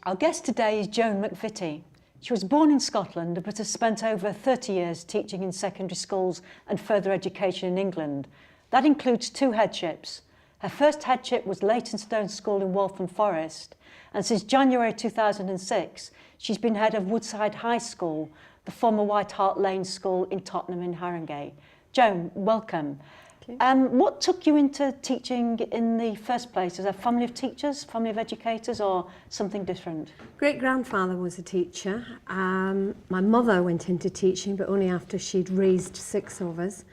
Our guest today is Joan McVitie. She was born in Scotland but has spent over 30 years teaching in secondary schools and further education in England. That includes 2 headships. Her first headship was Leytonstone School in Waltham Forest, and since January 2006 she's been head of Woodside High School, the former White Hart Lane School in Tottenham in Haringey. Joan, welcome. What took you into teaching in the first place? Is it a family of teachers, family of educators, or something different? Great-grandfather was a teacher. My mother went into teaching, but only after she'd raised 6 of us.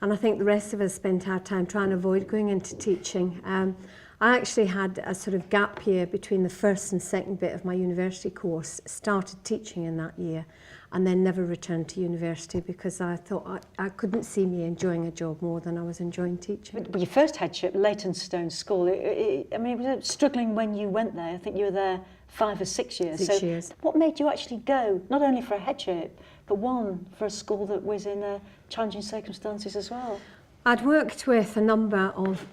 And I think the rest of us spent our time trying to avoid going into teaching. I actually had a sort of gap year between the first and second bit of my university course, started teaching in that year, and then never returned to university because I thought I couldn't see me enjoying a job more than I was enjoying teaching. But your first headship, Leytonstone School, it was struggling when you went there. I think you were there 5 or 6 years. 6 years. What made you actually go, not only for a headship, but one for a school that was in challenging circumstances as well? I'd worked with a number of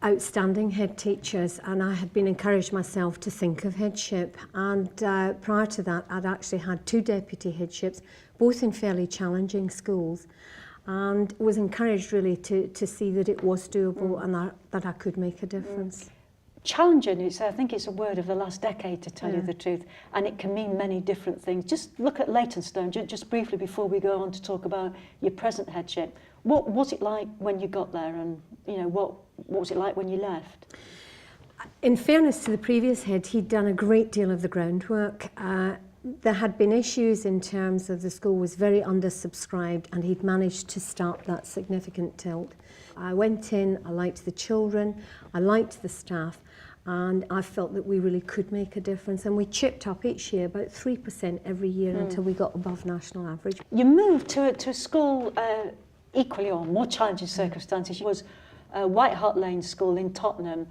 outstanding head teachers, and I had been encouraged myself to think of headship, and prior to that I'd actually had 2 deputy headships, both in fairly challenging schools, and was encouraged really to see that it was doable and that I could make a difference. Challenging, I think it's a word of the last decade, to tell you the truth, and it can mean many different things. Just look at Leytonstone, just briefly before we go on to talk about your present headship. What was it like when you got there, and what was it like when you left? In fairness to the previous head, he'd done a great deal of the groundwork. There had been issues in terms of the school was very undersubscribed, and he'd managed to start that significant tilt. I went in, I liked the children, I liked the staff, and I felt that we really could make a difference, and we chipped up each year about 3% every year until we got above national average. You moved to a school equally or more challenging circumstances. It was White Hart Lane School in Tottenham.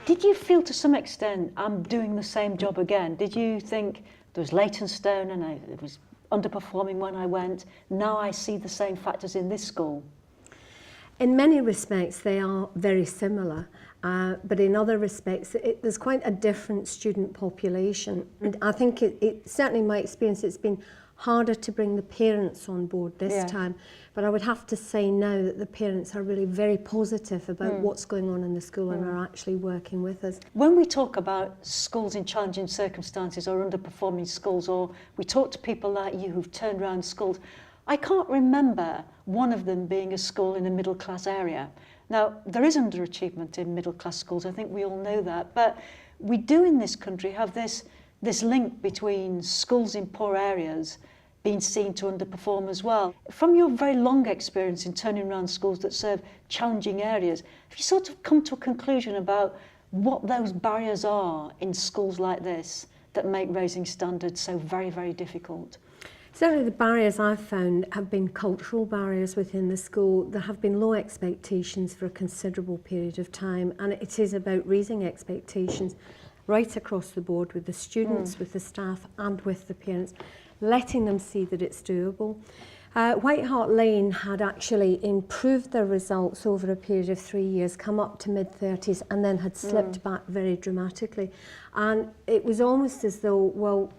Did you feel to some extent, I'm doing the same job again? Did you think there was Leytonstone and it was underperforming when I went, now I see the same factors in this school? In many respects they are very similar, but in other respects there's quite a different student population. And I think certainly in my experience it's been harder to bring the parents on board this time, but I would have to say now that the parents are really very positive about what's going on in the school and are actually working with us. When we talk about schools in challenging circumstances or underperforming schools, or we talk to people like you who've turned around schools, I can't remember one of them being a school in a middle class area. Now, there is underachievement in middle class schools, I think we all know that, but we do in this country have this link between schools in poor areas being seen to underperform as well. From your very long experience in turning around schools that serve challenging areas, have you sort of come to a conclusion about what those barriers are in schools like this that make raising standards so very, very difficult? Certainly the barriers I've found have been cultural barriers within the school. There have been low expectations for a considerable period of time, and it is about raising expectations right across the board with the students, with the staff and with the parents, letting them see that it's doable. White Hart Lane had actually improved their results over a period of 3 years, come up to mid-30s, and then had slipped back very dramatically. And it was almost as though, well,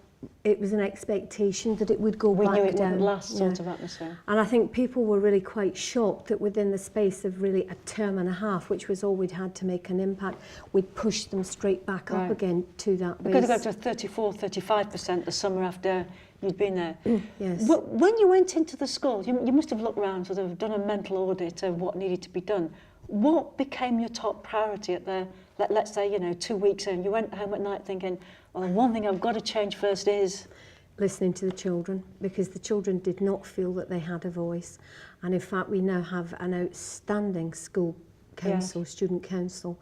it was an expectation that it would go back down. We knew it wouldn't last, sort of atmosphere. And I think people were really quite shocked that within the space of really a term and a half, which was all we'd had to make an impact, we'd pushed them straight back up again to that base. We could have got to 34, 35% the summer after you'd been there. Yes. When you went into the school, you must have looked around, sort of done a mental audit of what needed to be done. What became your top priority at the, let's say, 2 weeks in? You went home at night thinking, well, the one thing I've got to change first is listening to the children, because the children did not feel that they had a voice. And in fact, we now have an outstanding school council, student council,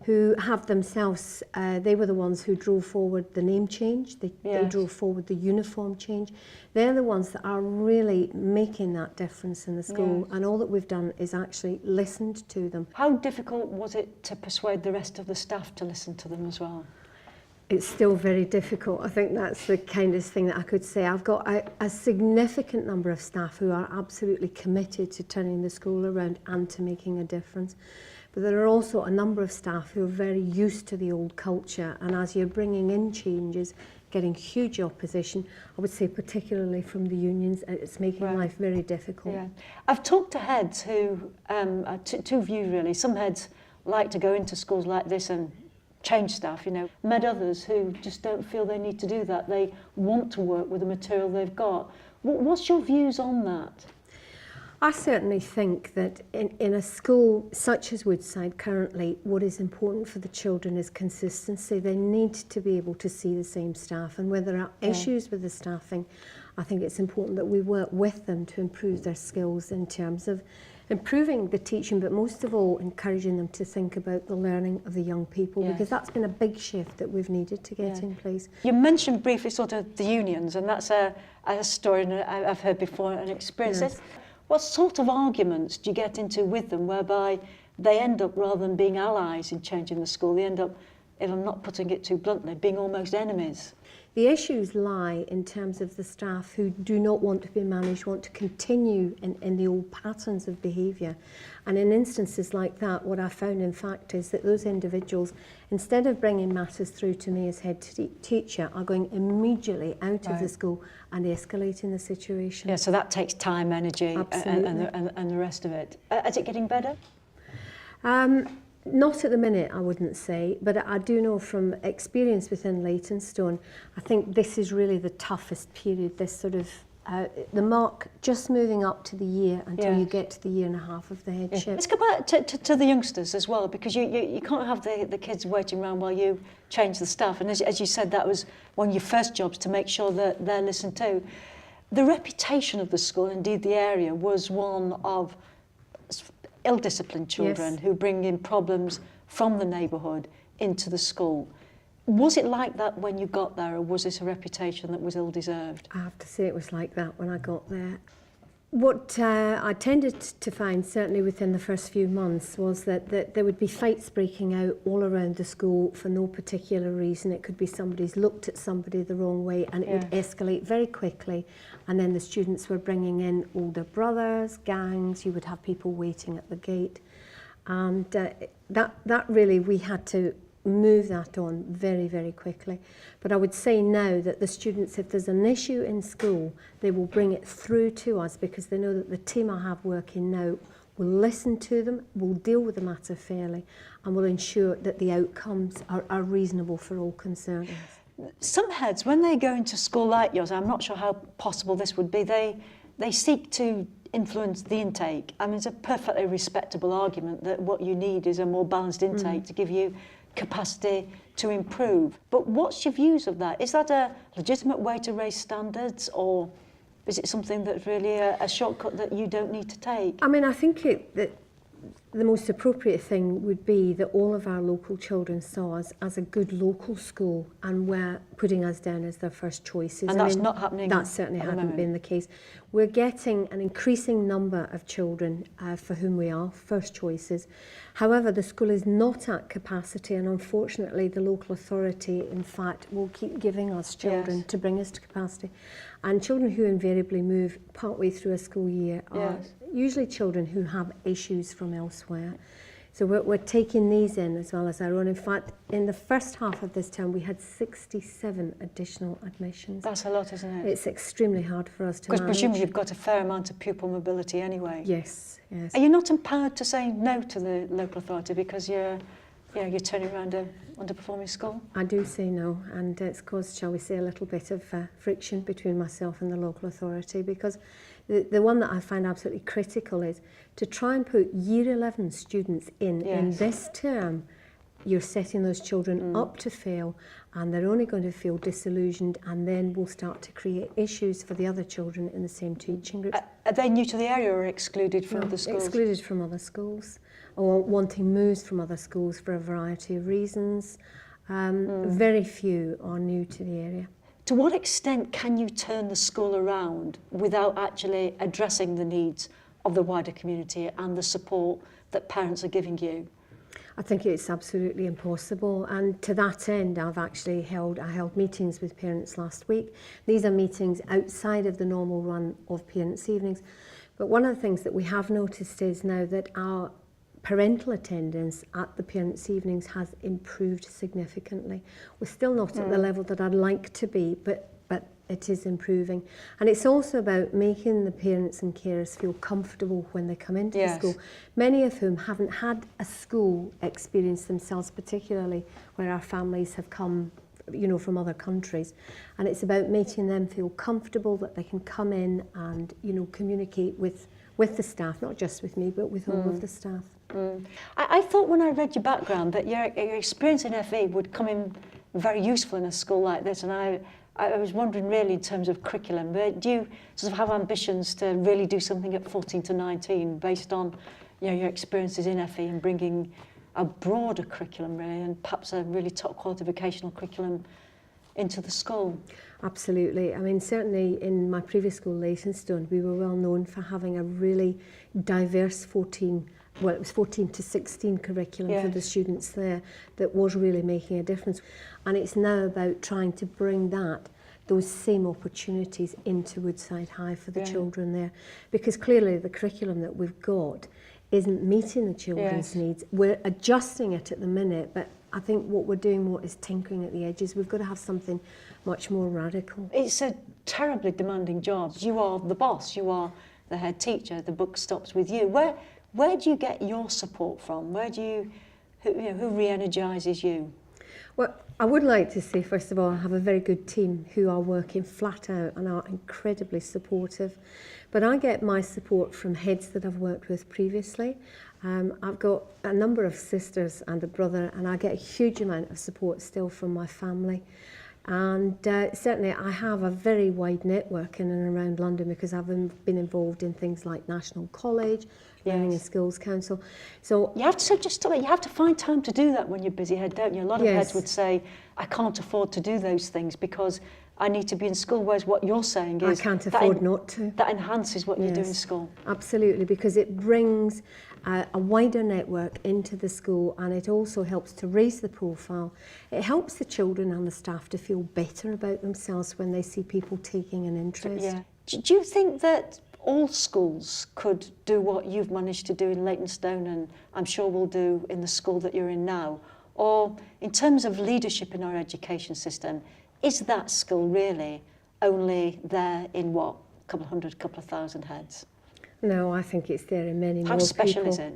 who have themselves, they were the ones who drove forward the name change, they drove forward the uniform change. They're the ones that are really making that difference in the school, and all that we've done is actually listened to them. How difficult was it to persuade the rest of the staff to listen to them as well? It's still very difficult. I think that's the kindest thing that I could say. I've got a significant number of staff who are absolutely committed to turning the school around and to making a difference. But there are also a number of staff who are very used to the old culture, and as you're bringing in changes, getting huge opposition, I would say particularly from the unions, it's making life very difficult. Yeah. I've talked to heads who, two views really, some heads like to go into schools like this and change staff, you know, met others who just don't feel they need to do that. They want to work with the material they've got. What's your views on that? I certainly think that in a school such as Woodside currently, what is important for the children is consistency. They need to be able to see the same staff, and where there are issues with the staffing, I think it's important that we work with them to improve their skills in terms of improving the teaching, but most of all encouraging them to think about the learning of the young people, because that's been a big shift that we've needed to get in place. You mentioned briefly sort of the unions, and that's a story I've heard before, an experience. Yes. What sort of arguments do you get into with them whereby they end up, rather than being allies in changing the school, they end up, if I'm not putting it too bluntly, being almost enemies? The issues lie in terms of the staff who do not want to be managed, want to continue in the old patterns of behaviour. And in instances like that, what I found in fact is that those individuals, instead of bringing matters through to me as head teacher, are going immediately out of the school and escalating the situation. Yeah, so that takes time, energy, and the rest of it. Is it getting better? Not at the minute, I wouldn't say, but I do know from experience within Leytonstone, I think this is really the toughest period, this sort of, the mark just moving up to the year until you get to the year and a half of the headship. Let's go back to the youngsters as well, because you can't have the kids waiting around while you change the staff. And as you said, that was one of your first jobs, to make sure that they're listened to. The reputation of the school, indeed the area, was one of ill-disciplined children who bring in problems from the neighbourhood into the school. Was it like that when you got there, or was it a reputation that was ill-deserved? I have to say it was like that when I got there. What I tended to find, certainly within the first few months, was that there would be fights breaking out all around the school for no particular reason. It could be somebody's looked at somebody the wrong way, and it would escalate very quickly. And then the students were bringing in older brothers, gangs. You would have people waiting at the gate. And that really, we had to move that on very, very quickly. But I would say now that the students, if there's an issue in school, they will bring it through to us, because they know that the team I have working now will listen to them, will deal with the matter fairly, and will ensure that the outcomes are reasonable for all concerned. Some heads, when they go into school like yours, I'm not sure how possible this would be, they seek to influence the intake. I mean, it's a perfectly respectable argument that what you need is a more balanced intake to give you capacity to improve. But what's your views of that? Is that a legitimate way to raise standards, or is it something that's really a shortcut that you don't need to take? I mean, I think that the most appropriate thing would be that all of our local children saw us as a good local school and were putting us down as their first choices. And that's not happening. That certainly hadn't been the case. We're getting an increasing number of children for whom we are first choices. However, the school is not at capacity, and unfortunately the local authority, in fact, will keep giving us children to bring us to capacity. And children who invariably move partway through a school year are usually children who have issues from elsewhere. So we're taking these in as well as our own. In fact, in the first half of this term, we had 67 additional admissions. That's a lot, isn't it? It's extremely hard for us to manage. Because presumably you've got a fair amount of pupil mobility anyway. Yes, yes. Are you not empowered to say no to the local authority because you're turning around an underperforming school? I do say no, and it's caused, shall we say, a little bit of friction between myself and the local authority, because the one that I find absolutely critical is to try and put Year 11 students in this term. You're setting those children up to fail, and they're only going to feel disillusioned, and then we'll start to create issues for the other children in the same teaching groups. Are they new to the area or excluded from other schools? Excluded from other schools, or wanting moves from other schools for a variety of reasons. Very few are new to the area. To what extent can you turn the school around without actually addressing the needs of the wider community and the support that parents are giving you? I think it's absolutely impossible, and to that end I held meetings with parents last week. These are meetings outside of the normal run of parents' evenings, but one of the things that we have noticed is now that our parental attendance at the parents' evenings has improved significantly. We're still not at the level that I'd like to be, but it is improving. And it's also about making the parents and carers feel comfortable when they come into the school, many of whom haven't had a school experience themselves, particularly where our families have come, you know, from other countries. And it's about making them feel comfortable that they can come in and, you know, communicate with the staff, not just with me, but with all of the staff. I thought when I read your background that your experience in FE would come in very useful in a school like this, and I was wondering really in terms of curriculum, but do you sort of have ambitions to really do something at 14 to 19 based on, you know, your experiences in FE and bringing a broader curriculum really, and perhaps a really top quality vocational curriculum into the school? Absolutely. I mean, certainly in my previous school, Leytonstone, we were well known for having a really diverse 14 to 16 curriculum for the students there that was really making a difference. And it's now about trying to bring those same opportunities into Woodside High for the children there. Because clearly the curriculum that we've got isn't meeting the children's needs. We're adjusting it at the minute, but I think what we're doing more is tinkering at the edges. We've got to have something much more radical. It's a terribly demanding job. You are the boss, you are the head teacher, the book stops with you. Where do you get your support from? Who re-energises you? Well, I would like to say, first of all, I have a very good team who are working flat out and are incredibly supportive. But I get my support from heads that I've worked with previously. I've got a number of sisters and a brother, and I get a huge amount of support still from my family. And certainly I have a very wide network in and around London because I've been involved in things like National College, Learning and Skills Council. So you have to find time to do that when you're busy head, don't you? A lot of heads would say, I can't afford to do those things because I need to be in school, whereas what you're saying is I can't afford not to. That enhances what you do in school. Absolutely, because it brings a wider network into the school, and it also helps to raise the profile. It helps the children and the staff to feel better about themselves when they see people taking an interest. Yeah. Do you think that all schools could do what you've managed to do in Leytonstone, and I'm sure will do in the school that you're in now? Or in terms of leadership in our education system, is that skill really only there in what, a couple of hundred, couple of thousand heads? No, I think it's there in many more people. How special is it?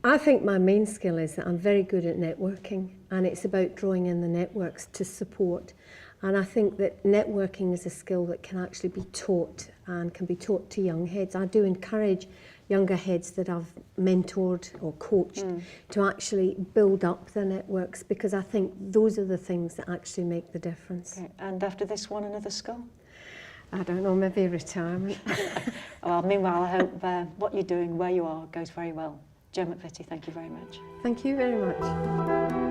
I think my main skill is that I'm very good at networking, and it's about drawing in the networks to support. And I think that networking is a skill that can actually be taught and can be taught to young heads. I do encourage younger heads that I've mentored or coached to actually build up their networks, because I think those are the things that actually make the difference. Okay. And after this one, another school? I don't know, maybe retirement. Well, meanwhile, I hope what you're doing, where you are, goes very well. Jo McVitie, thank you very much. Thank you very much.